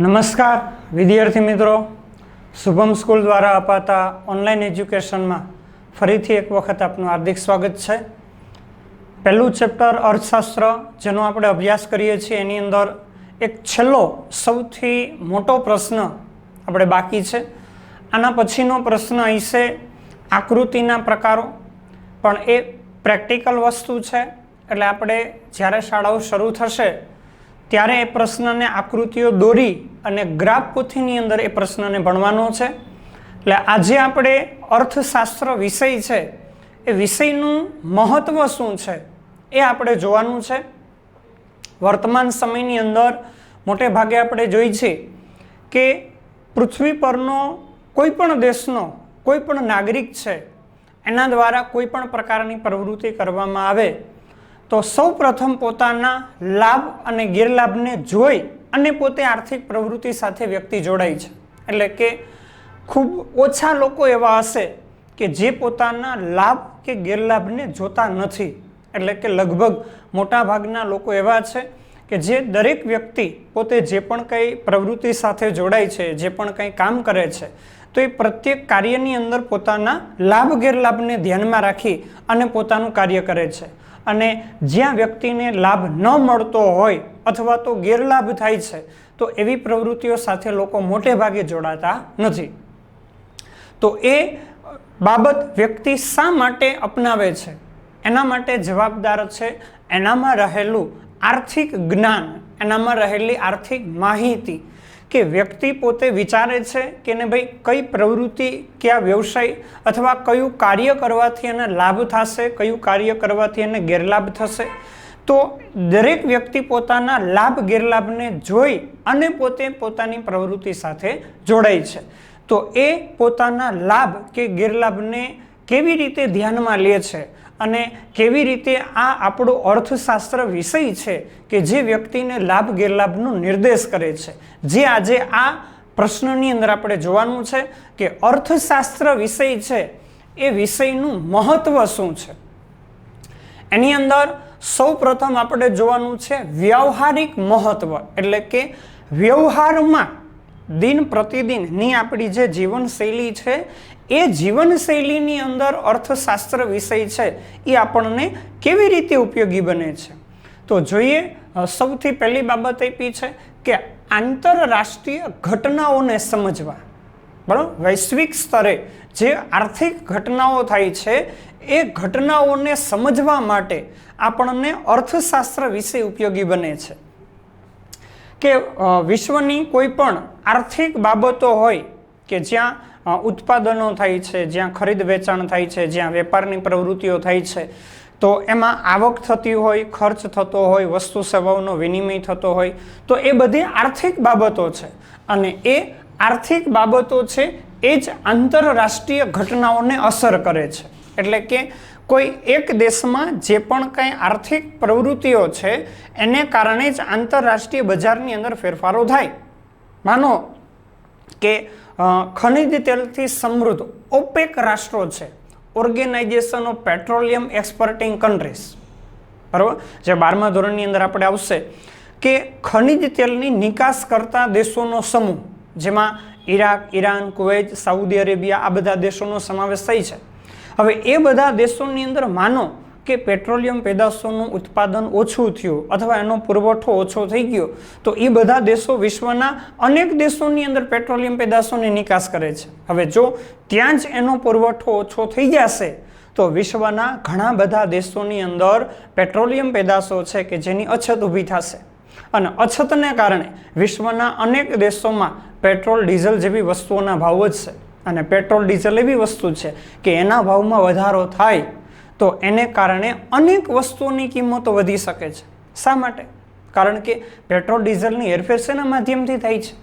નમસ્કાર વિદ્યાર્થી મિત્રો, શુભમ સ્કૂલ દ્વારા અપાતા ઓનલાઈન એજ્યુકેશનમાં ફરીથી એક વખત આપનું હાર્દિક સ્વાગત છે। પહેલું ચેપ્ટર અર્થશાસ્ત્ર જેનો આપણે અભ્યાસ કરીએ છીએ એની અંદર એક છેલ્લો સૌથી મોટો પ્રશ્ન આપણે બાકી છે। આના પછીનો પ્રશ્ન અહીં છે આકૃતિના પ્રકારો, પણ એ પ્રેક્ટિકલ વસ્તુ છે એટલે આપણે જ્યારે શાળાઓ શરૂ થશે ત્યારે એ પ્રશ્નને આકૃતિઓ દોરી અને ગ્રાફ પોથીની અંદર એ પ્રશ્નને ભણવાનો છે। એટલે આજે આપણે અર્થશાસ્ત્ર વિષય છે એ વિષયનું મહત્ત્વ શું છે એ આપણે જોવાનું છે। વર્તમાન સમયની અંદર મોટે ભાગે આપણે જોઈ છે કે પૃથ્વી પરનો કોઈ પણ દેશનો કોઈ પણ નાગરિક છે એના દ્વારા કોઈ પણ પ્રકારની પ્રવૃત્તિ કરવામાં આવે તો સૌ પ્રથમ પોતાના લાભ અને ગેરલાભને જોઈ અને પોતે આર્થિક પ્રવૃત્તિ સાથે વ્યક્તિ જોડાય છે। એટલે કે ખૂબ ઓછા લોકો એવા હશે કે જે પોતાના લાભ કે ગેરલાભને જોતા નથી। એટલે કે લગભગ મોટા ભાગના લોકો એવા છે કે જે દરેક વ્યક્તિ પોતે જે પણ કંઈ પ્રવૃત્તિ સાથે જોડાય છે, જે પણ કંઈ કામ કરે છે, તો એ પ્રત્યેક કાર્યની અંદર પોતાના લાભ ગેરલાભને ધ્યાનમાં રાખી અને પોતાનું કાર્ય કરે છે। અને જ્યાં વ્યક્તિને લાભ ન મળતો હોય અથવા તો ગેરલાભ થાય છે તો એવી પ્રવૃત્તિઓ સાથે લોકો મોટે ભાગે જોડાતા નથી। તો એ બાબત વ્યક્તિ શા માટે અપનાવે છે એના માટે જવાબદાર છે એનામાં રહેલું આર્થિક જ્ઞાન, એનામાં રહેલી આર્થિક માહિતી, કે વ્યક્તિ પોતે વિચારે છે કે ને ભાઈ કઈ પ્રવૃત્તિ, કયા વ્યવસાય અથવા કયું કાર્ય કરવાથી એને લાભ થશે, કયું કાર્ય કરવાથી એને ગેરલાભ થશે। તો દરેક વ્યક્તિ પોતાના લાભ ગેરલાભને જોઈ અને પોતે પોતાની પ્રવૃત્તિ સાથે જોડાય છે। તો એ પોતાના લાભ કે ગેરલાભને કેવી રીતે ધ્યાનમાં લે છે અને કેવી રીતે આ આપણો અર્થશાસ્ત્ર વિષય છે કે જે વ્યક્તિને લાભ ગેરલાભનો નિર્દેશ કરે છે, જે આજે આ પ્રશ્નની અંદર આપણે જોવાનું છે કે અર્થશાસ્ત્ર વિષય છે એ વિષયનું મહત્વ શું છે। એની અંદર સૌ પ્રથમ આપણે જોવાનું છે વ્યવહારિક મહત્વ, એટલે કે વ્યવહારમાં દિન પ્રતિદિનની આપણી જે જીવનશૈલી છે એ જીવનશૈલીની અંદર અર્થશાસ્ત્ર વિષય છે એ આપણને કેવી રીતે ઉપયોગી બને છે। તો જોઈએ, સૌથી પહેલી બાબત આપી છે કે આંતરરાષ્ટ્રીય ઘટનાઓને સમજવા, બરાબર, વૈશ્વિક સ્તરે જે આર્થિક ઘટનાઓ થાય છે એ ઘટનાઓને સમજવા માટે આપણને અર્થશાસ્ત્ર વિષય ઉપયોગી બને છે। કે વિશ્વની કોઈ પણ આર્થિક બાબતો હોય કે જ્યાં ઉત્પાદનો થાય છે, જ્યાં ખરીદ વેચાણ થાય છે, જ્યાં વેપારની પ્રવૃત્તિઓ થાય છે, તો એમાં આવક થતી હોય, ખર્ચ થતો હોય, વસ્તુ સેવાઓનો વિનિમય થતો હોય, તો એ બધી આર્થિક બાબતો છે। અને એ આર્થિક બાબતો છે એ જ આંતરરાષ્ટ્રીય ઘટનાઓને અસર કરે છે। એટલે કે કોઈ એક દેશમાં જે પણ કંઈ આર્થિક પ્રવૃત્તિઓ છે એને કારણે જ આંતરરાષ્ટ્રીય બજારની અંદર ફેરફારો થાય। માનો કે ખનિજ તેલથી સમૃદ્ધ ઓપેક રાષ્ટ્રો છે, Organization of Petroleum Exporting Countries, બરાબર, જે 12મા ધોરણની અંદર આપણે આવશે કે ખનિજ તેલની નિકાસ કરતા દેશોનો સમૂહ, જેમાં Iraq, Iran, Kuwait, Saudi Arabia, આ બધા દેશોનો સમાવેશ થાય છે। હવે એ બધા દેશોની અંદર માનો કે પેટ્રોલિયમ પેદાશોનું ઉત્પાદન ઓછું થયું અથવા એનો પુરવઠો ઓછો થઈ ગયો, તો એ બધા દેશો વિશ્વના અનેક દેશોની અંદર પેટ્રોલિયમ પેદાશોની નિકાસ કરે છે। હવે જો ત્યાં જ એનો પુરવઠો ઓછો થઈ જશે તો વિશ્વના ઘણા બધા દેશોની અંદર પેટ્રોલિયમ પેદાશો છે કે જેની અછત ઊભી થશે, અને અછતને કારણે વિશ્વના અનેક દેશોમાં પેટ્રોલ, ડીઝલ જેવી વસ્તુઓના ભાવ વધશે। અને પેટ્રોલ, ડીઝલ એવી વસ્તુ છે કે એના ભાવમાં વધારો થાય તો એને કારણે અનેક વસ્તુઓની કિંમતો વધી શકે છે। શા માટે? કારણ કે પેટ્રોલ ડીઝલની હેરફેર શેના માધ્યમથી થાય છે,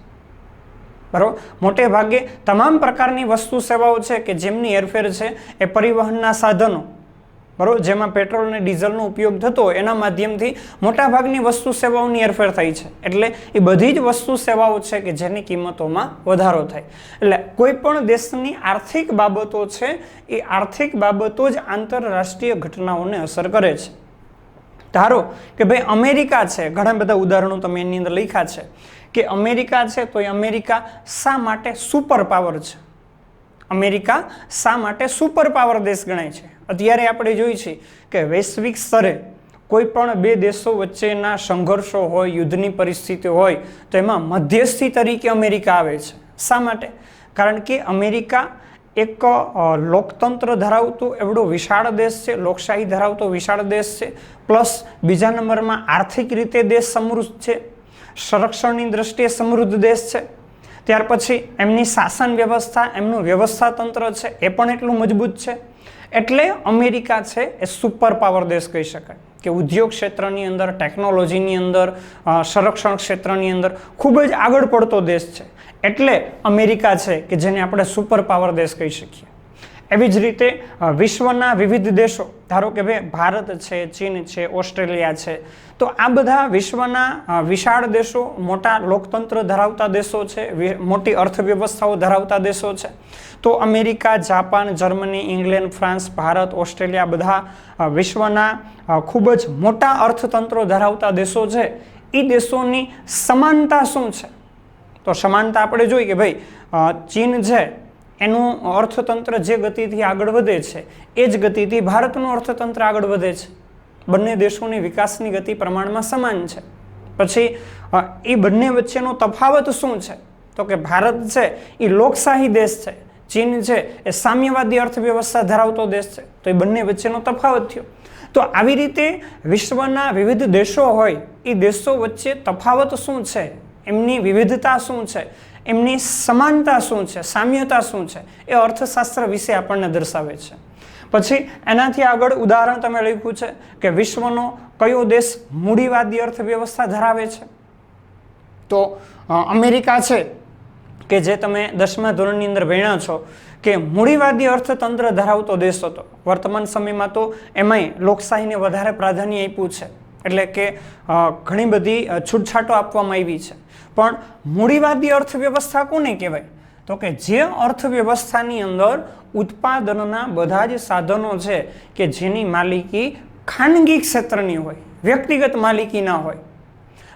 બરાબર, મોટે ભાગે તમામ પ્રકારની વસ્તુ સેવાઓ છે કે જેમની હેરફેર છે એ પરિવહનના સાધનો, બરાબર, જેમાં પેટ્રોલ અને ડીઝલનો ઉપયોગ થતો હોય એના માધ્યમથી મોટા ભાગની વસ્તુ સેવાઓની હેરફેર થાય છે। એટલે એ બધી જ વસ્તુ સેવાઓ છે કે જેની કિંમતોમાં વધારો થાય। એટલે કોઈ પણ દેશની આર્થિક બાબતો છે એ આર્થિક બાબતો જ આંતરરાષ્ટ્રીય ઘટનાઓને અસર કરે છે। ધારો કે ભાઈ અમેરિકા છે, ઘણા બધા ઉદાહરણો તમે એની અંદર લખ્યા છે કે અમેરિકા છે તો એ અમેરિકા શા માટે સુપર પાવર છે? અમેરિકા શા માટે સુપર પાવર દેશ ગણાય છે? અત્યારે આપણે જોઈએ છીએ કે વૈશ્વિક સ્તરે કોઈ પણ બે દેશો વચ્ચેના સંઘર્ષો હોય, યુદ્ધની પરિસ્થિતિ હોય તો એમાં મધ્યસ્થી તરીકે અમેરિકા આવે છે. શા માટે? કારણ કે અમેરિકા એક લોકતંત્ર ધરાવતો એવડો વિશાળ દેશ છે, લોકશાહી ધરાવતો વિશાળ દેશ છે, પ્લસ બીજા નંબરમાં આર્થિક રીતે દેશ સમૃદ્ધ છે, સંરક્ષણની દ્રષ્ટિએ સમૃદ્ધ દેશ છે. ત્યાર પછી એમની શાસન વ્યવસ્થા, એમનું વ્યવસ્થા તંત્ર છે એ પણ એટલું મજબૂત છે. એટલે અમેરિકા છે એ સુપર પાવર દેશ કહી શકાય કે ઉદ્યોગ ક્ષેત્રની અંદર, ટેકનોલોજીની અંદર, સંરક્ષણ ક્ષેત્રની અંદર ખૂબ જ આગળ પડતો દેશ છે. એટલે અમેરિકા છે કે જેને આપણે સુપર પાવર દેશ કહી શકીએ. એવી જ રીતે વિશ્વના વિવિધ દેશો, ધારો કે ભાઈ ભારત છે, ચીન છે, ઓસ્ટ્રેલિયા છે, તો આ બધા વિશ્વના વિશાળ દેશો, મોટા લોકતંત્ર ધરાવતા દેશો છે, મોટી અર્થવ્યવસ્થાઓ ધરાવતા દેશો છે. તો America, Japan, Germany, England, France, Bharat, Australia બધા વિશ્વના ખૂબ જ મોટા અર્થતંત્રો ધરાવતા દેશો છે. એ દેશોની સમાનતા શું છે? તો સમાનતા આપણે જોઈએ કે ભાઈ ચીન છે એનું અર્થતંત્ર જે ગતિથી આગળ વધે છે એ જ ગતિથી ભારતનું અર્થતંત્ર આગળ વધે છે. બંને દેશોની વિકાસની ગતિ પ્રમાણમાં સમાન છે. પછી એ બંને વચ્ચેનો તફાવત શું છે? તો કે ભારત છે એ લોકશાહી દેશ છે, ચીન છે એ સામ્યવાદી અર્થવ્યવસ્થા ધરાવતો દેશ છે. તો એ બંને વચ્ચેનો તફાવત થયો. તો આવી રીતે વિશ્વના વિવિધ દેશો હોય એ દેશો વચ્ચે તફાવત શું છે, એમની વિવિધતા શું છે, એમની સમાનતા શું છે, સામ્યતા શું છે, એ અર્થશાસ્ત્ર વિશે આપણને દર્શાવે છે. પછી એનાથી આગળ ઉદાહરણ તમે લખ્યું છે કે વિશ્વનો કયો દેશ મૂડીવાદી અર્થવ્યવસ્થા ધરાવે છે? તો અમેરિકા છે કે જે તમે 10મા ધોરણની અંદર ભણ્યા છો કે મૂડીવાદી અર્થતંત્ર ધરાવતો દેશ હતો. વર્તમાન સમયમાં તો એમાંય લોકશાહીને વધારે પ્રાધાન્ય આપ્યું છે, એટલે કે ઘણી બધી છૂટછાટો આપવામાં આવી છે. પણ મૂડીવાદી અર્થવ્યવસ્થા કોને કહેવાય? તો કે જે અર્થવ્યવસ્થાની અંદર ઉત્પાદનના બધા જ સાધનો છે કે જેની માલિકી ખાનગી ક્ષેત્રની હોય, વ્યક્તિગત માલિકી ના હોય,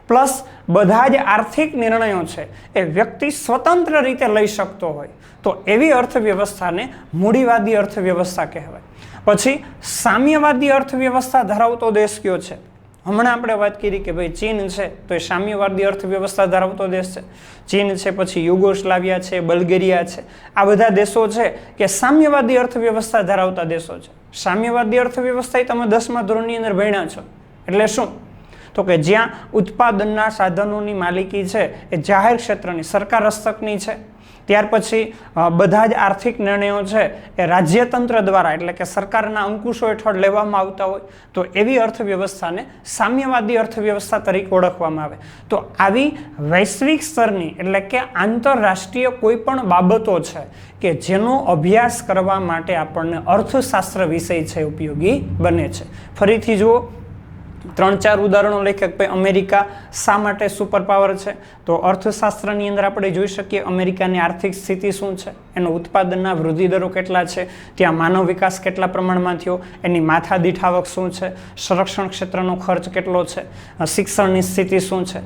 પ્લસ બધા જ આર્થિક નિર્ણયો છે એ વ્યક્તિ સ્વતંત્ર રીતે લઈ શકતો હોય, તો એવી અર્થવ્યવસ્થાને મૂડીવાદી અર્થવ્યવસ્થા કહેવાય. પછી સામ્યવાદી અર્થવ્યવસ્થા ધરાવતો દેશ કયો છે? હમણાં આપણે વાત કરી કે ભાઈ ચીન છે તો એ સામ્યવાદી અર્થવ્યવસ્થા ધરાવતો દેશ છે. ચીન છે, પછી યુગોસ્લાવિયા છે, બલ્ગેરિયા છે, આ બધા દેશો છે કે સામ્યવાદી અર્થવ્યવસ્થા ધરાવતા દેશો છે. સામ્યવાદી અર્થવ્યવસ્થા તમે 10મા ધોરણની અંદર ભણ્યા છો. એટલે શું? તો કે જ્યાં ઉત્પાદનના સાધનોની માલિકી છે એ જાહેર ક્ષેત્રની, સરકાર હસ્તકની છે. ત્યાર પછી બધા જ આર્થિક નિર્ણયો છે એ રાજ્યતંત્ર દ્વારા, એટલે કે સરકારના અંકુશો હેઠળ લેવામાં આવતા હોય, તો એવી અર્થવ્યવસ્થાને સામ્યવાદી અર્થવ્યવસ્થા તરીકે ઓળખવામાં આવે. તો આવી વૈશ્વિક સ્તરની, એટલે કે આંતરરાષ્ટ્રીય કોઈ પણ બાબતો છે કે જેનો અભ્યાસ કરવા માટે આપણને અર્થશાસ્ત્ર વિષય છે ઉપયોગી બને છે. ફરીથી જુઓ, 3-4 ઉદાહરણો લખ્યા કે ભાઈ અમેરિકા શા માટે સુપર પાવર છે? તો અર્થશાસ્ત્રની અંદર આપણે જોઈ શકીએ અમેરિકાની આર્થિક સ્થિતિ શું છે, એનો ઉત્પાદનના વૃદ્ધિ દરો કેટલા છે, ત્યાં માનવ વિકાસ કેટલા પ્રમાણમાં થયો, એની માથાદીઠ આવક શું છે, સંરક્ષણ ક્ષેત્રનો ખર્ચ કેટલો છે, શિક્ષણની સ્થિતિ શું છે.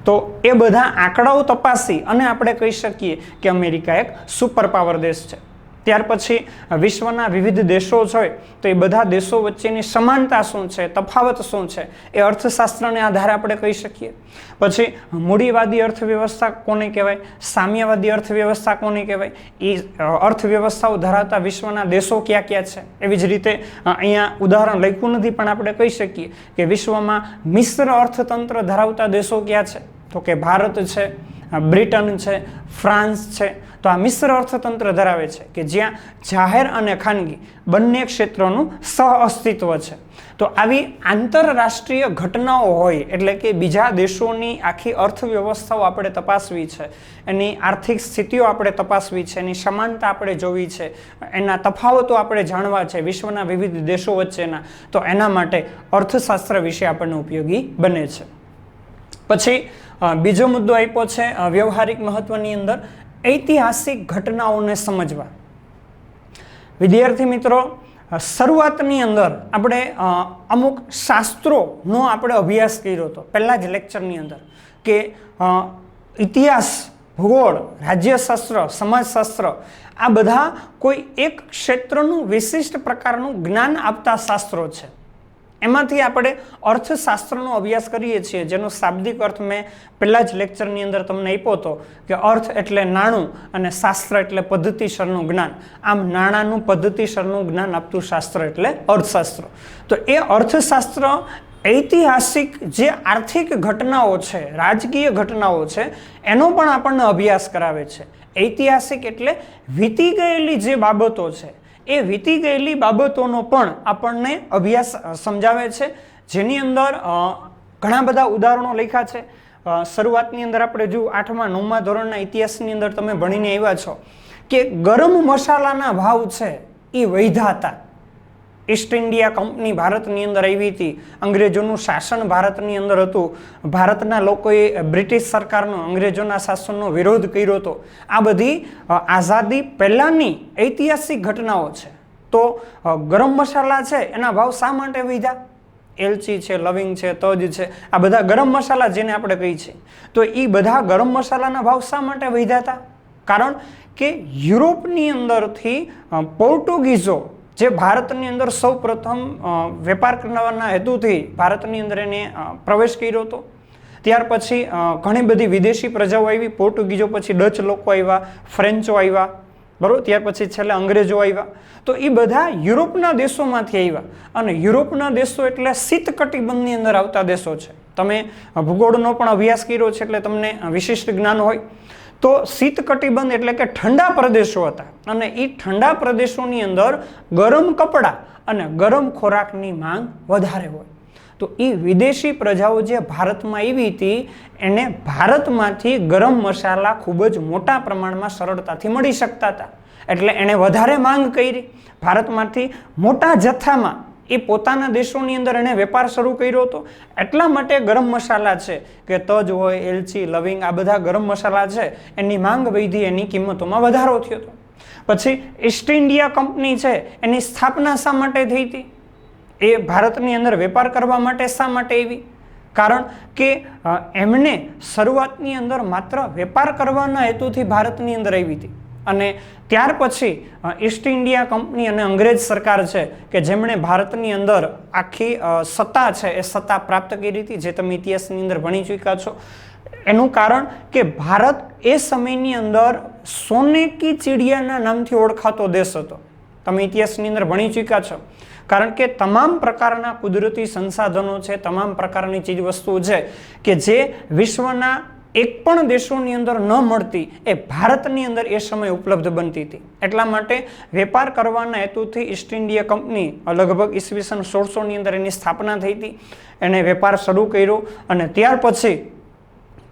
તો એ બધા આંકડાઓ તપાસી અને આપણે કહી શકીએ કે અમેરિકા એક સુપર પાવર દેશ છે. ત્યાર પછી વિશ્વના વિવિધ દેશો છે તો એ બધા દેશો વચ્ચેની સમાનતા શું છે, તફાવત શું છે, એ અર્થશાસ્ત્રને આધારે આપણે કહી શકીએ. પછી મૂડીવાદી અર્થવ્યવસ્થા કોને કહેવાય, સામ્યવાદી અર્થવ્યવસ્થા કોને કહેવાય, એ અર્થવ્યવસ્થાઓ ધરાવતા વિશ્વના દેશો ક્યાં ક્યાં છે. એવી જ રીતે અહીંયા ઉદાહરણ લખ્યું નથી પણ આપણે કહી શકીએ કે વિશ્વમાં મિશ્ર અર્થતંત્ર ધરાવતા દેશો ક્યાં છે? તો કે ભારત છે, બ્રિટન છે, ફ્રાન્સ છે. તો આ મિશ્ર અર્થતંત્ર ધરાવે છે કે જ્યાં જાહેર અને ખાનગી બંને ક્ષેત્રોનું સહઅસ્તિત્વ છે. તો આવી આંતરરાષ્ટ્રીય ઘટનાઓ હોય, એટલે કે બીજા દેશોની આખી અર્થવ્યવસ્થાઓ આપણે તપાસવી છે, એની આર્થિક સ્થિતિઓ આપણે તપાસવી છે, એની સમાનતા આપણે જોવી છે, એના તફાવતો આપણે જાણવા છે વિશ્વના વિવિધ દેશો વચ્ચેના, તો એના માટે અર્થશાસ્ત્ર વિશે આપણને ઉપયોગી બને છે. પછી બીજો મુદ્દો આપ્યો છે વ્યવહારિક મહત્વની અંદર ઐતિહાસિક ઘટનાઓને સમજવા. વિદ્યાર્થી મિત્રો, શરૂઆતની અંદર આપણે અમુક શાસ્ત્રોનો આપણે અભ્યાસ કર્યો હતો પહેલા જ લેક્ચરની અંદર કે ઇતિહાસ, ભૂગોળ, રાજ્યશાસ્ત્ર, સમાજશાસ્ત્ર આ બધા કોઈ એક ક્ષેત્રનું વિશિષ્ટ પ્રકારનું જ્ઞાન આપતા શાસ્ત્રો છે. એમાંથી આપણે અર્થશાસ્ત્રનો અભ્યાસ કરીએ છીએ, જેનો શાબ્દિક અર્થ મેં પહેલા જ લેક્ચરની અંદર તમને આપ્યો હતો કે અર્થ એટલે નાણું અને શાસ્ત્ર એટલે પદ્ધતિસરનું જ્ઞાન. આમ નાણાંનું પદ્ધતિસરનું જ્ઞાન આપતું શાસ્ત્ર એટલે અર્થશાસ્ત્ર. તો એ અર્થશાસ્ત્ર ઐતિહાસિક જે આર્થિક ઘટનાઓ છે, રાજકીય ઘટનાઓ છે, એનો પણ આપણને અભ્યાસ કરાવે છે. ઐતિહાસિક એટલે વીતી ગયેલી જે બાબતો છે એ વીતી ગયેલી બાબતોનો પણ આપણને અભ્યાસ સમજાવે છે, જેની અંદર ઘણા બધા ઉદાહરણો લખ્યા છે. શરૂઆતની અંદર આપણે જો 8મા 9મા ધોરણના ઇતિહાસની અંદર તમે ભણીને આવ્યા છો કે ગરમ મસાલાના ભાવ છે એ વધ્યા હતા. ઈસ્ટ ઇન્ડિયા કંપની ભારતની અંદર આવી હતી, અંગ્રેજોનું શાસન ભારતની અંદર હતું, ભારતના લોકોએ બ્રિટિશ સરકારનો, અંગ્રેજોના શાસનનો વિરોધ કર્યો હતો. આ બધી આઝાદી પહેલાંની ઐતિહાસિક ઘટનાઓ છે. તો ગરમ મસાલા છે એના ભાવ શા માટે વધ્યા? એલચી છે, લવિંગ છે, તજ છે, આ બધા ગરમ મસાલા જેને આપણે કહી છે, તો એ બધા ગરમ મસાલાના ભાવ શા માટે વધ્યા હતા? કારણ કે યુરોપની અંદરથી પોર્ટુગીઝો જે ભારતની અંદર સૌ પ્રથમ વેપાર કરવાના હેતુથી ભારતની અંદર એને પ્રવેશ કર્યો હતો. ત્યાર પછી ઘણી બધી વિદેશી પ્રજાઓ આવી, પોર્ટુગીઝો પછી ડચ લોકો આવ્યા, ફ્રેન્ચો આવ્યા, બરાબર, ત્યાર પછી છેલ્લે અંગ્રેજો આવ્યા. તો એ બધા યુરોપના દેશોમાંથી આવ્યા, અને યુરોપના દેશો એટલે શીત કટિબંધની અંદર આવતા દેશો છે. તમે ભૂગોળનો પણ અભ્યાસ કર્યો છે એટલે તમને વિશિષ્ટ જ્ઞાન હોય. તો શીત કટિબંધ એટલે કે ઠંડા પ્રદેશો હતા, અને એ ઠંડા પ્રદેશોની અંદર ગરમ કપડાં અને ગરમ ખોરાકની માંગ વધારે હોય. તો એ વિદેશી પ્રજાઓ જે ભારતમાં આવી હતી એને ભારતમાંથી ગરમ મસાલા ખૂબ જ મોટા પ્રમાણમાં સરળતાથી મળી શકતા હતા, એટલે એણે વધારે માંગ કરી. ભારતમાંથી મોટા જથ્થામાં એ પોતાના દેશોની અંદર એને વેપાર શરૂ કર્યો હતો. એટલા માટે ગરમ મસાલા છે કે તજ હોય, એલચી, લવિંગ, આ બધા ગરમ મસાલા છે એની માંગ વધી, એની કિંમતોમાં વધારો થયો હતો. પછી ઈસ્ટ ઇન્ડિયા કંપની છે એની સ્થાપના શા માટે થઈ હતી? એ ભારતની અંદર વેપાર કરવા માટે શા માટે આવી? કારણ કે એમને શરૂઆતની અંદર માત્ર વેપાર કરવાના હેતુથી ભારતની અંદર આવી હતી, અને ત્યાર પછી ઈસ્ટ ઇન્ડિયા કંપની અને અંગ્રેજ સરકાર છે કે જેમણે ભારતની અંદર આખી સત્તા છે એ સત્તા પ્રાપ્ત કરી હતી, જે તમે ઇતિહાસની અંદર ભણી ચૂક્યા છો. એનું કારણ કે ભારત એ સમયની અંદર સોને કી ચિડિયાના નામથી ઓળખાતો દેશ હતો. તમે ઇતિહાસની અંદર ભણી ચૂક્યા છો. કારણ કે તમામ પ્રકારના કુદરતી સંસાધનો છે, તમામ પ્રકારની ચીજ વસ્તુઓ છે કે જે વિશ્વના એક પણ દેશોની અંદર ન મળતી, એ ભારતની અંદર એ સમય ઉપલબ્ધ બનતી હતી. એટલા માટે વેપાર કરવાના હેતુથી ઈસ્ટ ઇન્ડિયા કંપની લગભગ ઈસવીસન 1600ની અંદર એની સ્થાપના થઈ હતી. એને વેપાર શરૂ કર્યો, અને ત્યાર પછી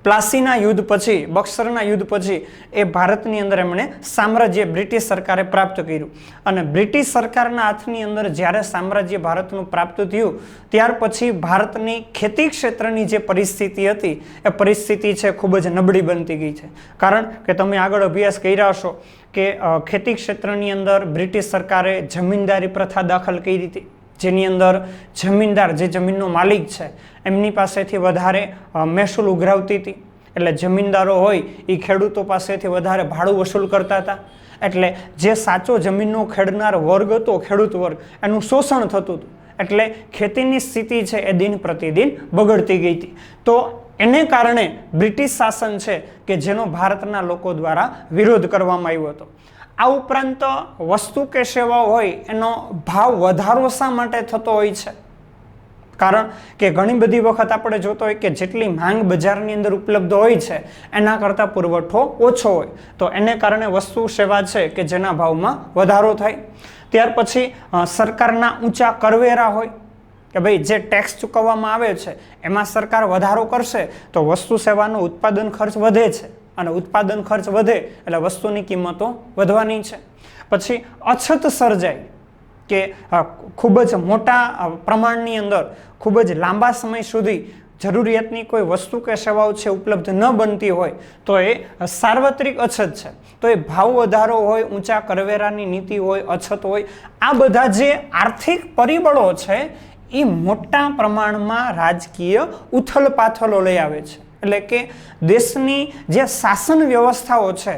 પ્લાસીના યુદ્ધ પછી, બક્સરના યુદ્ધ પછી એ ભારતની અંદર એમણે સામ્રાજ્ય બ્રિટિશ સરકારે પ્રાપ્ત કર્યું. અને બ્રિટિશ સરકારના હાથની અંદર જ્યારે સામ્રાજ્ય ભારતનું પ્રાપ્ત થયું ત્યાર પછી ભારતની ખેતી ક્ષેત્રની જે પરિસ્થિતિ હતી એ પરિસ્થિતિ છે ખૂબ જ નબળી બનતી ગઈ છે. કારણ કે તમે આગળ અભ્યાસ કર્યા હશો કે ખેતી ક્ષેત્રની અંદર બ્રિટિશ સરકારે જમીનદારી પ્રથા દાખલ કરી હતી, જેની અંદર જમીનદાર, જે જમીનનો માલિક છે, એમની પાસેથી વધારે મહેસૂલ ઉઘરાવતી હતી. એટલે જમીનદારો હોય એ ખેડૂતો પાસેથી વધારે ભાડું વસૂલ કરતા હતા. એટલે જે સાચો જમીનનો ખેડનાર વર્ગ હતો, ખેડૂત વર્ગ, એનું શોષણ થતું હતું. એટલે ખેતીની સ્થિતિ છે એ દિન પ્રતિદિન બગડતી ગઈ હતી. તો એને કારણે બ્રિટિશ શાસન છે કે જેનો ભારતના લોકો દ્વારા વિરોધ કરવામાં આવ્યો હતો. આ ઉપરાંત વસ્તુ કે સેવાઓ હોય એનો ભાવ વધારો શા માટે થતો હોય છે? કારણ કે ઘણી બધી વખત આપણે જોતો હોય કે જેટલી માંગ બજારની અંદર ઉપલબ્ધ હોય છે એના કરતાં પુરવઠો ઓછો હોય, તો એને કારણે વસ્તુ સેવા છે કે જેના ભાવમાં વધારો થાય. ત્યાર પછી સરકારના ઊંચા કરવેરા હોય કે ભાઈ જે ટેક્સ ચૂકવવામાં આવે છે એમાં સરકાર વધારો કરશે તો વસ્તુ સેવાનો ઉત્પાદન ખર્ચ વધે છે, અને ઉત્પાદન ખર્ચ વધે એટલે વસ્તુની કિંમતો વધવાની છે. પછી અછત સર્જાય કે ખૂબ જ મોટા પ્રમાણની અંદર ખૂબ જ લાંબા સમય સુધી જરૂરિયાતની કોઈ વસ્તુ કે સેવાઓ છે ઉપલબ્ધ ન બનતી હોય તો એ સાર્વત્રિક અછત છે. તો એ ભાવ વધારો હોય, ઊંચા કરવેરાની નીતિ હોય, અછત હોય, આ બધા જે આર્થિક પરિબળો છે એ મોટા પ્રમાણમાં રાજકીય ઉથલ પાથલો લઈ આવે છે. એટલે કે દેશની જે શાસન વ્યવસ્થાઓ છે,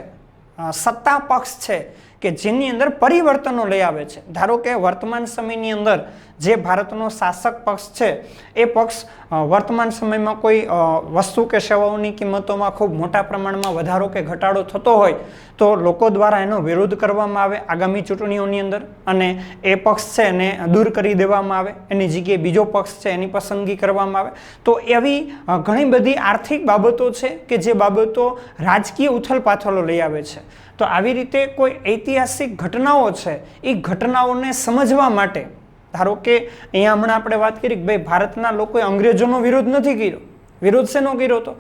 સત્તા પક્ષ છે કે જેની અંદર પરિવર્તનો લઈ આવે છે. ધારો કે વર્તમાન સમયની અંદર જે ભારતનો શાસક પક્ષ છે એ પક્ષ વર્તમાન સમયમાં કોઈ વસ્તુ કે સેવાઓની કિંમતોમાં ખૂબ મોટા પ્રમાણમાં વધારો કે ઘટાડો થતો હોય તો લોકો દ્વારા એનો વિરોધ કરવામાં આવે આગામી ચૂંટણીઓની અંદર, અને એ પક્ષ છે એને દૂર કરી દેવામાં આવે, એની જગ્યાએ બીજો પક્ષ છે એની પસંદગી કરવામાં આવે. તો એવી ઘણી બધી આર્થિક બાબતો છે કે જે બાબતો રાજકીય ઉથલપાથલો લઈ આવે છે. તો આવી રીતે કોઈ ઐતિહાસિક ઘટનાઓ છે એ ઘટનાઓને સમજવા માટે, ધારો કે અહીંયા હમણાં આપણે વાત કરી કે ભાઈ ભારતના લોકોએ અંગ્રેજોનો વિરોધ નથી કર્યો. વિરોધ શેનો કર્યો હતો?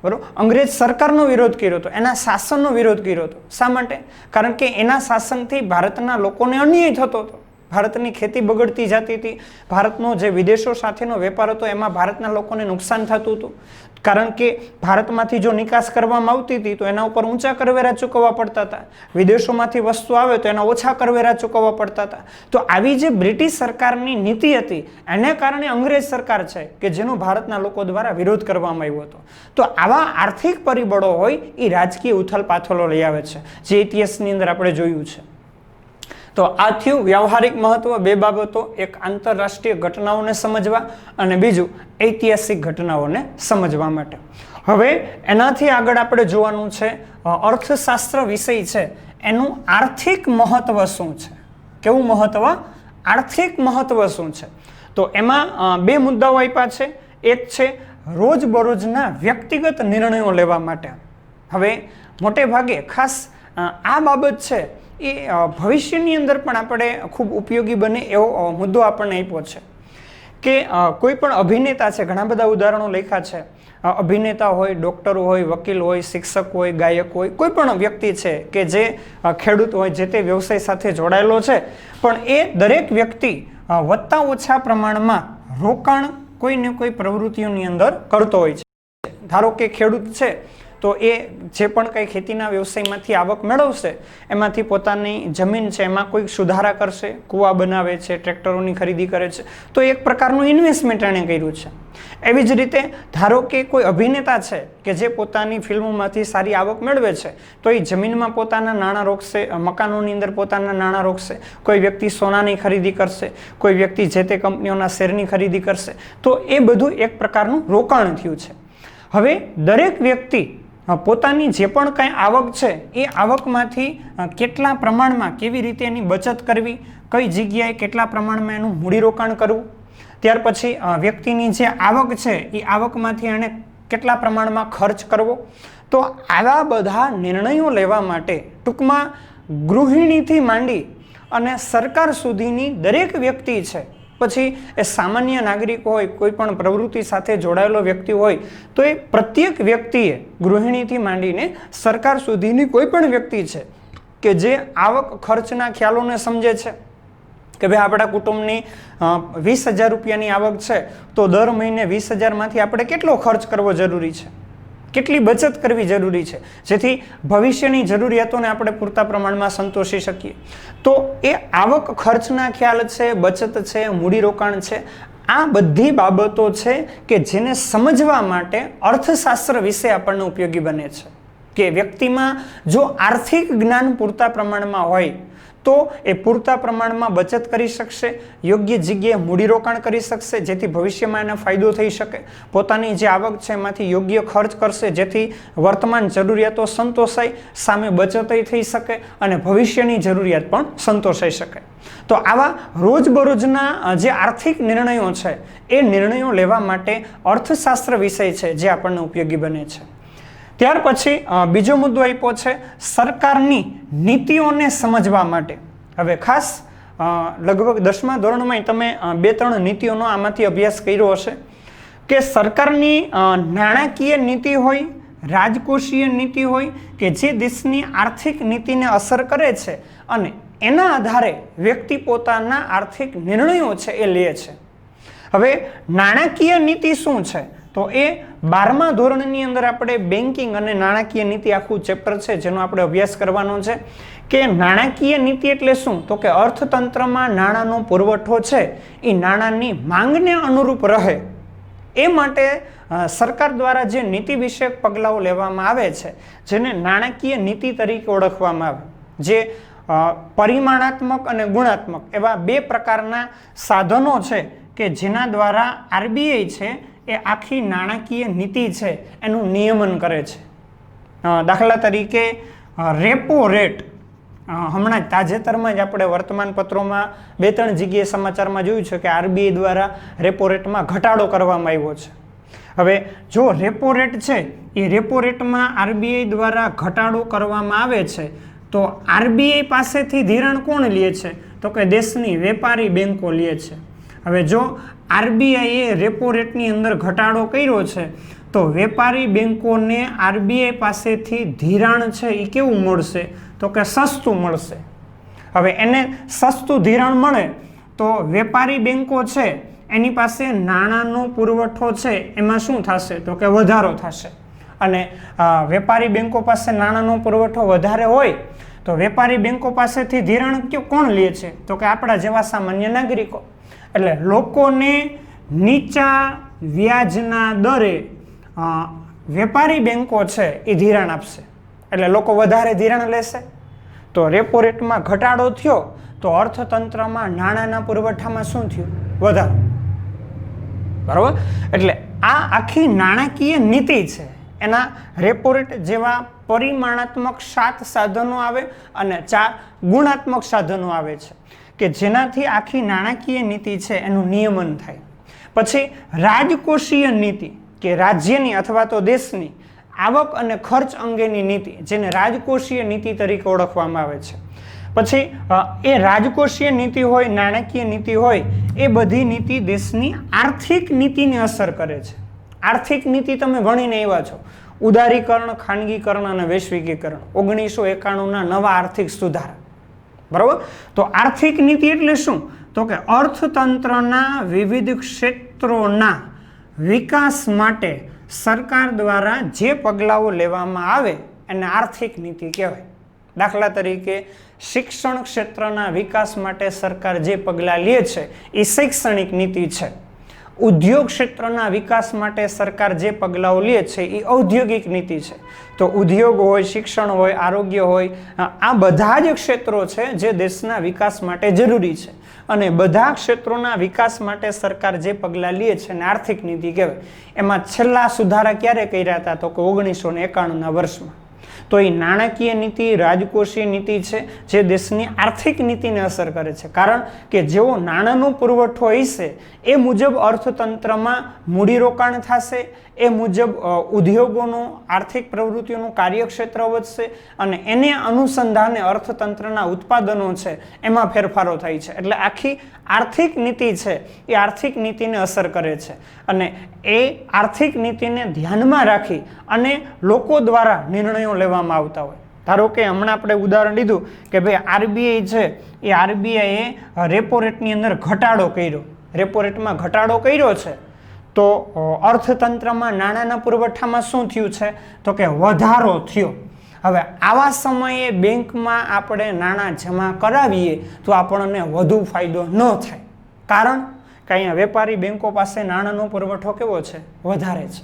બરોબર, અંગ્રેજ સરકારનો વિરોધ કર્યો હતો, એના શાસનનો વિરોધ કર્યો હતો. શા માટે? કારણ કે એના શાસનથી ભારતના લોકોને અન્યાય થતો હતો, ભારતની ખેતી બગડતી જતી હતી, ભારતનો જે વિદેશો સાથેનો વેપાર હતો એમાં ભારતના લોકોને નુકસાન થતું હતું. કારણ કે ભારતમાંથી જો નિકાસ કરવામાં આવતી હતી તો એના ઉપર ઊંચા કરવેરા ચૂકવવા પડતા હતા, વિદેશોમાંથી વસ્તુ આવે તો એના ઓછા કરવેરા ચૂકવવા પડતા હતા. તો આવી જે બ્રિટિશ સરકારની નીતિ હતી એને કારણે અંગ્રેજ સરકાર છે કે જેનો ભારતના લોકો દ્વારા વિરોધ કરવામાં આવ્યો હતો. તો આવા આર્થિક પરિબળો હોય એ રાજકીય ઉથલપાથલો લઈ આવે છે, જે ઇતિહાસની અંદર આપણે જોયું છે. તો આ થયું વ્યવહારિક મહત્વ, બે બાબતો, એક આંતરરાષ્ટ્રીય ઘટનાઓને સમજવા અને બીજું ઐતિહાસિક ઘટનાઓને સમજવા માટે. હવે એનાથી આગળ આપણે જોવાનું છે અર્થશાસ્ત્ર વિષય છે એનું આર્થિક મહત્વ શું છે. કેવું મહત્વ? આર્થિક મહત્વ શું છે? તો એમાં બે મુદ્દાઓ આપ્યા છે. એક છે રોજબરોજના વ્યક્તિગત નિર્ણયો લેવા માટે. હવે મોટે ભાગે ખાસ આ બાબત છે એ ભવિષ્યની અંદર પણ આપણે ખૂબ ઉપયોગી બને એવો મુદ્દો આપણને આપ્યો છે કે કોઈ પણ અભિનેતા છે, ઘણા બધા ઉદાહરણો લખ્યા છે, અભિનેતા હોય, ડૉક્ટર હોય, વકીલ હોય, શિક્ષક હોય, ગાયક હોય, કોઈ પણ વ્યક્તિ છે કે જે ખેડૂત હોય, જે તે વ્યવસાય સાથે જોડાયેલો છે, પણ એ દરેક વ્યક્તિ વધતા ઓછા પ્રમાણમાં રોકાણ કોઈ ને કોઈ પ્રવૃત્તિઓની અંદર કરતો હોય છે. ધારો કે ખેડૂત છે તો એ જે પણ કંઈ ખેતીના વ્યવસાયમાંથી આવક મેળવશે એમાંથી પોતાની જમીન છે એમાં કોઈક સુધારા કરશે, કૂવા બનાવે છે, ટ્રેક્ટરોની ખરીદી કરે છે, તો એક પ્રકારનું ઇન્વેસ્ટમેન્ટ એણે કર્યું છે. એવી જ રીતે ધારો કે કોઈ અભિનેતા છે કે જે પોતાની ફિલ્મોમાંથી સારી આવક મેળવે છે તો એ જમીનમાં પોતાના નાણાં રોકશે, મકાનોની અંદર પોતાના નાણાં રોકશે, કોઈ વ્યક્તિ સોનાની ખરીદી કરશે, કોઈ વ્યક્તિ જે તે કંપનીઓના શેરની ખરીદી કરશે. તો એ બધું એક પ્રકારનું રોકાણ થયું છે. હવે દરેક વ્યક્તિ પોતાની જે પણ કાંઈ આવક છે એ આવકમાંથી કેટલા પ્રમાણમાં કેવી રીતે એની બચત કરવી, કઈ જગ્યાએ કેટલા પ્રમાણમાં એનું મૂડીરોકાણ કરવું, ત્યાર પછી વ્યક્તિની જે આવક છે એ આવકમાંથી એણે કેટલા પ્રમાણમાં ખર્ચ કરવો. તો આવા બધા નિર્ણયો લેવા માટે ટૂંકમાં ગૃહિણીથી માંડી અને સરકાર સુધીની દરેક વ્યક્તિ છે, પછી એ સામાન્ય નાગરિક હોય, કોઈ પણ પ્રવૃત્તિ સાથે જોડાયેલો વ્યક્તિ હોય, તો એ પ્રત્યેક વ્યક્તિએ ગૃહિણીથી માંડીને સરકાર સુધીની કોઈ પણ વ્યક્તિ છે કે જે આવક ખર્ચના ખ્યાલોને સમજે છે કે ભાઈ આપણા કુટુંબની 20,000 રૂપિયાની આવક છે તો દર મહિને 20,000માંથી આપણે કેટલો ખર્ચ કરવો જરૂરી છે, કેટલી બચત કરવી જરૂરી છે જેથી ભવિષ્યની જરૂરિયાતોને આપણે પૂરતા પ્રમાણમાં સંતોષી શકીએ. તો એ આવક ખર્ચના ખ્યાલ છે, બચત છે, મૂડીરોકાણ છે, આ બધી બાબતો છે કે જેને સમજવા માટે અર્થશાસ્ત્ર વિશે આપણને ઉપયોગી બને છે. કે વ્યક્તિમાં જો આર્થિક જ્ઞાન પૂરતા પ્રમાણમાં હોય તો એ પૂરતા પ્રમાણમાં બચત કરી શકશે, યોગ્ય જગ્યાએ મૂડીરોકાણ કરી શકશે જેથી ભવિષ્યમાં એને ફાયદો થઈ શકે, પોતાની જે આવક છે એમાંથી યોગ્ય ખર્ચ કરશે જેથી વર્તમાન જરૂરિયાતો સંતોષાય, સામે બચત થઈ શકે અને ભવિષ્યની જરૂરિયાત પણ સંતોષાઈ શકે. તો આવા રોજબરોજના જે આર્થિક નિર્ણયો છે એ નિર્ણયો લેવા માટે અર્થશાસ્ત્ર વિષય છે જે આપણને ઉપયોગી બને છે. ત્યાર પછી બીજો મુદ્દો આપ્યો છે સરકારની નીતિઓને સમજવા માટે. હવે ખાસ લગભગ 10મા ધોરણમાં તમે 2-3 નીતિઓનો આમાંથી અભ્યાસ કર્યો હશે કે સરકારની નાણાકીય નીતિ હોય, રાજકોષીય નીતિ હોય કે જે દેશની આર્થિક નીતિને અસર કરે છે અને એના આધારે વ્યક્તિ પોતાના આર્થિક નિર્ણયો છે એ લે છે. હવે નાણાકીય નીતિ શું છે? તો એ 12મા ધોરણની અંદર આપણે બેન્કિંગ અને નાણાકીય નીતિ આખું ચેપ્ટર છે જેનો આપણે અભ્યાસ કરવાનો છે કે નાણાકીય નીતિ એટલે શું? તો કે અર્થતંત્રમાં નાણાંનો પુરવઠો છે એ નાણાંની માંગને અનુરૂપ રહે એ માટે સરકાર દ્વારા જે નીતિ વિષયક પગલાઓ લેવામાં આવે છે, જેને નાણાકીય નીતિ તરીકે ઓળખવામાં આવે, જે પરિમાણાત્મક અને ગુણાત્મક એવા બે પ્રકારના સાધનો છે કે જેના દ્વારા આરબીઆઈ છે એ આખી નાણાકીય નીતિ છે એનું નિયમન કરે છે. દાખલા તરીકે રેપો રેટ, હમણાં જ તાજેતરમાં જ આપણે વર્તમાનપત્રોમાં 2-3 જગ્યાએ સમાચારમાં જોયું છે કે આરબીઆઈ દ્વારા રેપો રેટમાં ઘટાડો કરવામાં આવ્યો છે. હવે જો રેપો રેટ છે એ રેપો રેટમાં આરબીઆઈ દ્વારા ઘટાડો કરવામાં આવે છે તો આરબીઆઈ પાસેથી ધિરાણ કોણ લે છે? તો કે દેશની વેપારી બેન્કો લે છે. હવે જો આરબીઆઈએ રેપો રેટની અંદર ઘટાડો કર્યો છે તો વેપારી બેન્કોને આરબીઆઈ પાસેથી ધિરાણ છે એ કેવું મળશે? તો કે સસ્તું મળશે. હવે એને સસ્તું ધિરાણ મળે તો વેપારી બેન્કો છે એની પાસે નાણાંનો પુરવઠો છે એમાં શું થશે? તો કે વધારો થશે. અને વેપારી બેન્કો પાસે નાણાંનો પુરવઠો વધારે હોય તો વેપારી બેન્કો પાસેથી ધિરાણ કોણ લે છે? તો કે આપણા જેવા સામાન્ય નાગરિકો. એટલે લોકોને નીચા વ્યાજના દરે વેપારી બેન્કો છે એ ધિરાણ આપશે, એટલે લોકો વધારે ધિરાણ લેશે. તો રેપો રેટમાં ઘટાડો થયો તો અર્થતંત્રમાં નાણાંના પુરવઠામાં શું થયું? વધારો. બરાબર? એટલે આ આખી નાણાકીય નીતિ છે એના રેપો રેટ જેવા પરિમાણાત્મક 7 સાધનો આવે અને 4 ગુણાત્મક સાધનો આવે છે કે જેનાથી આખી નાણાકીય નીતિ છે એનું નિયમન થાય. પછી રાજકોષીય નીતિ કે રાજ્યની અથવા તો દેશની આવક અને ખર્ચ અંગેની નીતિ, જેને રાજકોષીય નીતિ તરીકે ઓળખવામાં આવે છે. પછી એ રાજકોષીય નીતિ હોય, નાણાકીય નીતિ હોય, એ બધી નીતિ દેશની આર્થિક નીતિને અસર કરે છે. આર્થિક નીતિ તમે ભણીને આવ્યા છો, ઉદારીકરણ, ખાનગીકરણ અને વૈશ્વિકીકરણ, 1991ના નવા આર્થિક સુધારા. બરાબર? તો આર્થિક નીતિ એટલે શું? તો કે અર્થતંત્રના વિવિધ ક્ષેત્રોના વિકાસ માટે સરકાર દ્વારા જે પગલાઓ લેવામાં આવે એને આર્થિક નીતિ કહેવાય. દાખલા તરીકે શિક્ષણ ક્ષેત્રના વિકાસ માટે સરકાર જે પગલાં લે છે એ શૈક્ષણિક નીતિ છે. ઉદ્યોગ ક્ષેત્રના વિકાસ માટે સરકાર જે પગલાઓ લે છે એ ઔદ્યોગિક નીતિ છે. તો ઉદ્યોગ હોય, શિક્ષણ હોય, આરોગ્ય હોય, આ બધા જ ક્ષેત્રો છે જે દેશના વિકાસ માટે જરૂરી છે. અને બધા ક્ષેત્રોના વિકાસ માટે સરકાર જે પગલાં લે છે એને આર્થિક નીતિ કહેવાય. એમાં છેલ્લા સુધારા ક્યારે કર્યા હતા? તો કે 1991ના વર્ષમાં. તો એ નાણાકીય નીતિ, રાજકોષીય નીતિ છે જે દેશની આર્થિક નીતિને અસર કરે છે. કારણ કે જેવો નાણાંનો પુરવઠો હશે એ મુજબ અર્થતંત્રમાં મૂડીરોકાણ થશે, એ મુજબ ઉદ્યોગોનું, આર્થિક પ્રવૃત્તિઓનું કાર્યક્ષેત્ર વધશે અને એને અનુસંધાને અર્થતંત્રના ઉત્પાદનો છે એમાં ફેરફારો થાય છે. એટલે આખી આર્થિક નીતિ છે એ આર્થિક નીતિને અસર કરે છે. અને એ આર્થિક નીતિને ધ્યાનમાં રાખી અને લોકો દ્વારા નિર્ણયો લેવામાં આવતા હોય. ધારો કે હમણાં આપણે ઉદાહરણ લીધું કે ભાઈ આરબીઆઈ છે એ આરબીઆઈએ રેપો રેટની અંદર ઘટાડો કર્યો. રેપો રેટમાં ઘટાડો કર્યો છે તો અર્થતંત્રમાં નાણાંના પુરવઠામાં શું થયું છે? તો કે વધારો થયો. હવે આવા સમયે બેંકમાં આપણે નાણાં જમા કરાવીએ તો આપણને વધુ ફાયદો ન થાય. કારણ કે અહીંયા વેપારી બેન્કો પાસે નાણાંનો પુરવઠો કેવો છે? વધારે છે.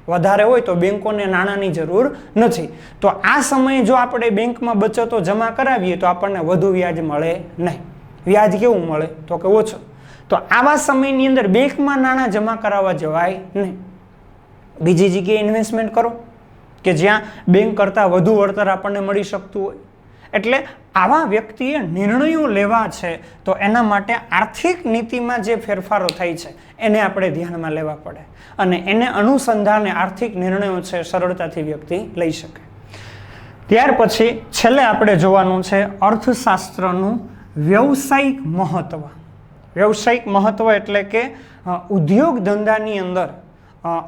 વધારે હોય તો બેન્કોને નાણાંની જરૂર નથી. તો આ સમયે જો આપણે બેંકમાં બચતો જમા કરાવીએ તો આપણને વધુ વ્યાજ મળે નહીં. વ્યાજ કેવું મળે? તો કે ઓછું. તો આવા સમયની અંદર બેંકમાં નાણાં જમા કરાવવા જવાય નહીં. બીજી જગ્યાએ ઇન્વેસ્ટમેન્ટ કરો કે જ્યાં બેંક કરતાં વધુ વળતર આપણને મળી શકતું હોય. એટલે આવા વ્યક્તિએ નિર્ણયો લેવા છે તો એના માટે આર્થિક નીતિમાં જે ફેરફારો થાય છે એને આપણે ધ્યાનમાં લેવા પડે અને એને અનુસંધાને આર્થિક નિર્ણયો છે સરળતાથી વ્યક્તિ લઈ શકે. ત્યાર પછી છેલ્લે આપણે જોવાનું છે અર્થશાસ્ત્રનું વ્યવસાયિક મહત્વ. વ્યવસાયિક મહત્વ એટલે કે ઉદ્યોગ ધંધાની અંદર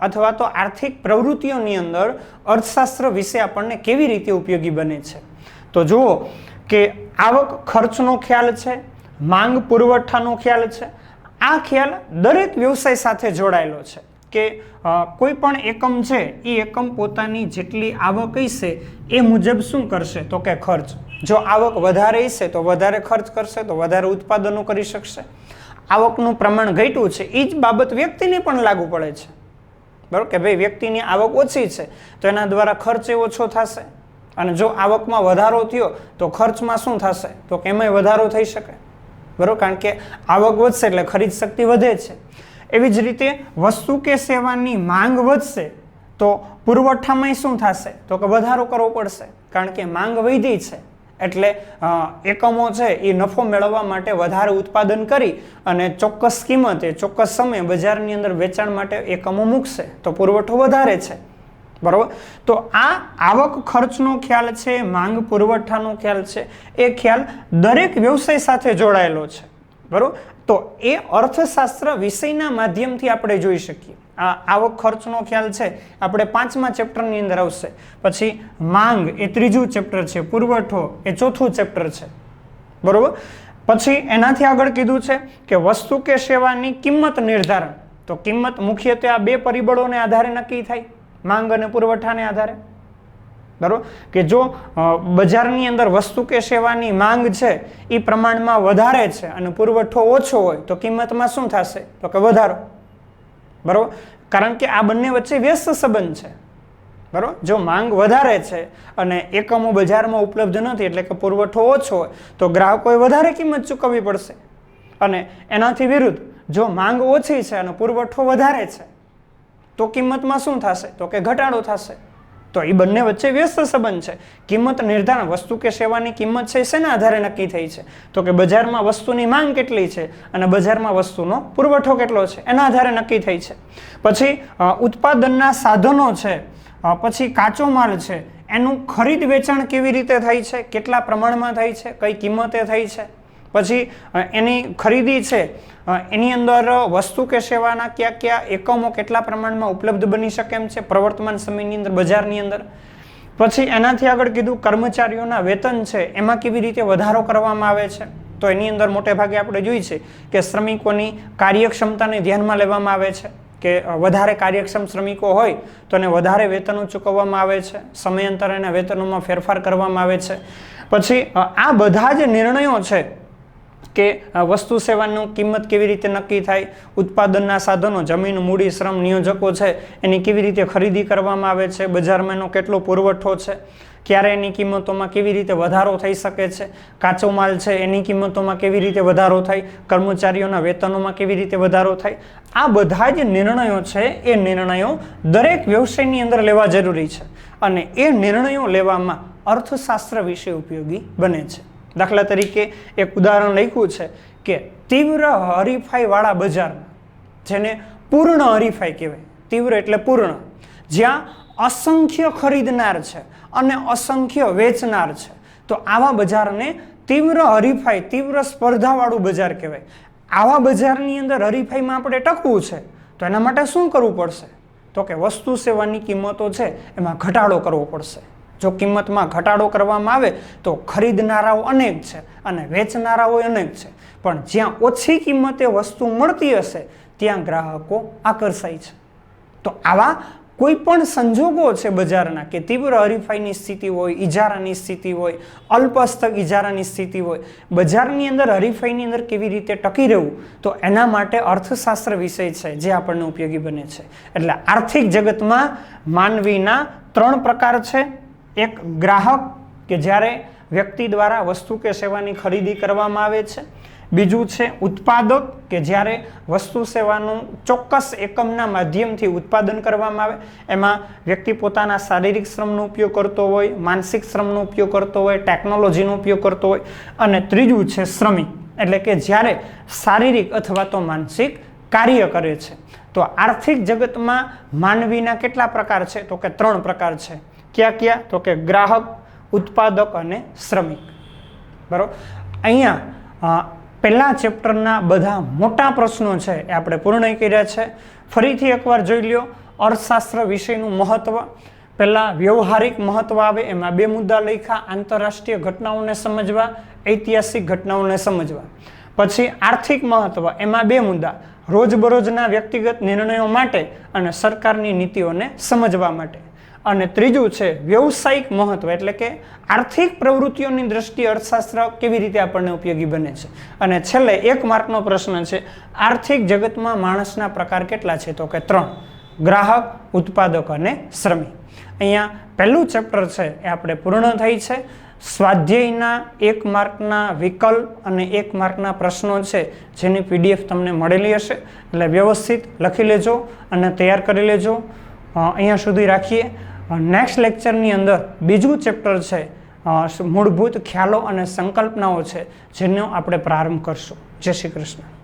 અથવા તો આર્થિક પ્રવૃત્તિઓની અંદર અર્થશાસ્ત્ર વિશે આપણને કેવી રીતે ઉપયોગી બને છે. તો જુઓ કે આવક ખર્ચનો ખ્યાલ છે, માંગ પુરવઠાનો ખ્યાલ છે. આ ખ્યાલ દરેક વ્યવસાય સાથે જોડાયેલો છે કે કોઈ પણ એકમ છે એ એકમ પોતાની જેટલી આવક હશે એ મુજબ શું કરશે? તો કે ખર્ચ. જો આવક વધારે હશે તો વધારે ખર્ચ કરશે, તો વધારે ઉત્પાદનો કરી શકશે. આવકનું પ્રમાણ ઘટ્યું છે એ જ બાબત વ્યક્તિને પણ લાગુ પડે છે. બરાબર, કે ભાઈ વ્યક્તિની આવક ઓછી છે તો એના દ્વારા ખર્ચ ઓછો થશે, અને જો આવકમાં વધારો થયો તો ખર્ચમાં શું થશે, તો કે એમાંય વધારો થઈ શકે, બરાબર, કારણ કે આવક વધશે એટલે ખરીદ શક્તિ વધે છે. એવી જ રીતે વસ્તુ કે સેવાની માંગ વધશે તો પુરવઠામાં શું થશે, તો કે વધારો કરવો પડશે, કારણ કે માંગ વધી છે એટલે એકમો છે એ નફો મેળવવા માટે વધારે ઉત્પાદન કરી અને ચોક્કસ કિંમતે ચોક્કસ સમયે બજારની અંદર વેચાણ માટે એકમો મૂકશે તો પુરવઠો વધારે છે, બરાબર. તો આ આવક ખર્ચનો ખ્યાલ છે, માંગ પુરવઠાનો ખ્યાલ છે, એ ખ્યાલ દરેક વ્યવસાય સાથે જોડાયેલો છે, બરાબર. તો એ અર્થશાસ્ત્ર વિષયના માધ્યમથી આપણે જોઈ શકીએ. આ આવક ખર્ચનો ખ્યાલ છે આપણે 5મા ચેપ્ટરની અંદર આવશે, પછી માંગ એ 3જું ચેપ્ટર છે, પુરવઠો એ 4થું ચેપ્ટર છે, બરોબર. પછી એનાથી આગળ કીધું છે કે વસ્તુ કે સેવાની કિંમત નિર્ધારણ. તો કિંમત મુખ્યત્વે આ બે પરિબળોને આધારે નક્કી થાય, માંગ અને પુરવઠાને આધારે, બરોબર. કે જો બજારની અંદર વસ્તુ કે સેવાની માંગ છે એ પ્રમાણમાં વધારે છે અને પુરવઠો ઓછો હોય તો કિંમતમાં શું થશે, તો કે વધારો, બરોબર. કારણ કે આ બંને વચ્ચે વ્યસ્ત સંબંધ છે, બરોબર. જો માંગ વધારે છે અને એકમો બજારમાં ઉપલબ્ધ નથી એટલે કે પુરવઠો ઓછો હોય તો ગ્રાહકોએ વધારે કિંમત ચૂકવવી પડશે, અને એનાથી વિરુદ્ધ જો માંગ ઓછી છે અને પુરવઠો વધારે છે તો કિંમતમાં શું થશે, તો કે ઘટાડો થશે. તો એ બંને વચ્ચે વ્યસ્ત સંબંધ છે. કિંમત નિર્ધારણ વસ્તુ કે સેવાની કિંમત છે શેના આધારે નક્કી થઈ છે, તો કે બજારમાં વસ્તુની માંગ કેટલી છે અને બજારમાં વસ્તુનો પુરવઠો કેટલો છે એના આધારે નક્કી થઈ છે. પછી ઉત્પાદનના સાધનો છે, પછી કાચો માલ છે, એનું ખરીદ વેચાણ કેવી રીતે થાય છે, કેટલા પ્રમાણમાં થાય છે, કઈ કિંમતે થાય છે, પછી એની ખરીદી છે એની અંદર વસ્તુ કે સેવાના કયા કયા એકમો કેટલા પ્રમાણમાં ઉપલબ્ધ બની શકે એમ છે પ્રવર્તમાન સમયની અંદર બજારની અંદર. પછી એનાથી આગળ કીધું કર્મચારીઓના વેતન છે એમાં કેવી રીતે વધારો કરવામાં આવે છે. તો એની અંદર મોટે ભાગે આપણે જોઈ છે કે શ્રમિકોની કાર્યક્ષમતાને ધ્યાનમાં લેવામાં આવે છે, કે વધારે કાર્યક્ષમ શ્રમિકો હોય તો એને વધારે વેતનો ચૂકવવામાં આવે છે, સમયાંતરે એના વેતનોમાં ફેરફાર કરવામાં આવે છે. પછી આ બધા જ નિર્ણયો છે કે વસ્તુ સેવાનું કિંમત કેવી રીતે નક્કી થાય, ઉત્પાદનના સાધનો, જમીન, મૂડી, શ્રમ, નિયોજકો છે એની કેવી રીતે ખરીદી કરવામાં આવે છે, બજારમાં એનો કેટલો પુરવઠો છે, ક્યારે એની કિંમતોમાં કેવી રીતે વધારો થઈ શકે છે, કાચો માલ છે એની કિંમતોમાં કેવી રીતે વધારો થાય, કર્મચારીઓના વેતનોમાં કેવી રીતે વધારો થાય. આ બધા જ નિર્ણયો છે એ નિર્ણયો દરેક વ્યવસાયની અંદર લેવા જરૂરી છે, અને એ નિર્ણયો લેવામાં અર્થશાસ્ત્ર વિશે ઉપયોગી બને છે. દાખલા તરીકે એક ઉદાહરણ લખ્યું છે કે તીવ્ર હરીફાઈ વાળા બજારમાં, જેને પૂર્ણ હરીફાઈ કહેવાય, તીવ્ર એટલે પૂર્ણ, જ્યાં અસંખ્ય ખરીદનાર છે અને અસંખ્ય વેચનાર છે, તો આવા બજારને તીવ્ર હરીફાઈ, તીવ્ર સ્પર્ધાવાળું બજાર કહેવાય. આવા બજારની અંદર હરીફાઈમાં આપણે ટકવું છે તો એના માટે શું કરવું પડશે, તો કે વસ્તુ સેવાની કિંમતો છે એમાં ઘટાડો કરવો પડશે. જો કિંમતમાં ઘટાડો કરવામાં આવે તો ખરીદનારાઓ અનેક છે અને વેચનારાઓ અનેક છે, પણ જ્યાં ઓછી કિંમતે વસ્તુ મળતી હશે ત્યાં ગ્રાહકો આકર્ષાય છે. તો આવા કોઈ પણ સંજોગો છે બજારના કે તીવ્ર હરીફાઈની સ્થિતિ હોય, ઇજારાની સ્થિતિ હોય, અલ્પસ્તક ઇજારાની સ્થિતિ હોય, બજારની અંદર હરીફાઈની અંદર કેવી રીતે ટકી રહેવું, તો એના માટે અર્થશાસ્ત્ર વિષય છે જે આપણને ઉપયોગી બને છે. એટલે આર્થિક જગતમાં માનવીના 3 પ્રકાર છે. એક ગ્રાહક, કે જ્યારે વ્યક્તિ દ્વારા વસ્તુ કે સેવાની ખરીદી કરવામાં આવે છે. બીજું છે ઉત્પાદક, કે જ્યારે વસ્તુ સેવાનું ચોક્કસ એકમના માધ્યમથી ઉત્પાદન કરવામાં આવે, એમાં વ્યક્તિ પોતાના શારીરિક શ્રમનો ઉપયોગ કરતો હોય, માનસિક શ્રમનો ઉપયોગ કરતો હોય, ટેકનોલોજીનો ઉપયોગ કરતો હોય. અને ત્રીજું છે શ્રમિક, એટલે કે જ્યારે શારીરિક અથવા તો માનસિક કાર્ય કરે છે. તો આર્થિક જગતમાં માનવીના કેટલા પ્રકાર છે, તો કે 3 પ્રકાર છે. ક્યાં ક્યાં, તો કે ગ્રાહક, ઉત્પાદક અને શ્રમિક, બરોબર. અહીંયા પહેલા ચેપ્ટરના બધા મોટા પ્રશ્નો છે એ આપણે પૂર્ણ કર્યા છે. ફરીથી એકવાર જોઈ લ્યો અર્થશાસ્ત્ર વિષયનું મહત્વ. પહેલા વ્યવહારિક મહત્વ આવે, એમાં 2 મુદ્દા લખ્યા, આંતરરાષ્ટ્રીય ઘટનાઓને સમજવા, ઐતિહાસિક ઘટનાઓને સમજવા. પછી આર્થિક મહત્વ, એમાં 2 મુદ્દા, રોજબરોજના વ્યક્તિગત નિર્ણયો માટે અને સરકારની નીતિઓને સમજવા માટે. અને ત્રીજું છે વ્યવસાયિક મહત્વ, એટલે કે આર્થિક પ્રવૃત્તિઓની દ્રષ્ટિએ અર્થશાસ્ત્ર કેવી રીતે આપણને ઉપયોગી બને છે. અને છેલ્લે 1 માર્કનો પ્રશ્ન છે, આર્થિક જગતમાં માણસના પ્રકાર કેટલા છે, તો કે 3. ગ્રાહક, ઉત્પાદક અને શ્રમી. અહીંયા પહેલું ચેપ્ટર છે એ આપણે પૂર્ણ થઈ છે. સ્વાધ્યાયના 1 માર્કના વિકલ્પ અને 1 માર્કના પ્રશ્નો છે જેની PDF તમને મળેલી હશે, એટલે વ્યવસ્થિત લખી લેજો અને તૈયાર કરી લેજો. અહીંયા સુધી રાખીએ. નેક્સ્ટ લેક્ચરની અંદર બીજું ચેપ્ટર છે મૂળભૂત ખ્યાલો અને સંકલ્પનાઓ છે, જેનો આપણે પ્રારંભ કરશું. જય શ્રી કૃષ્ણ.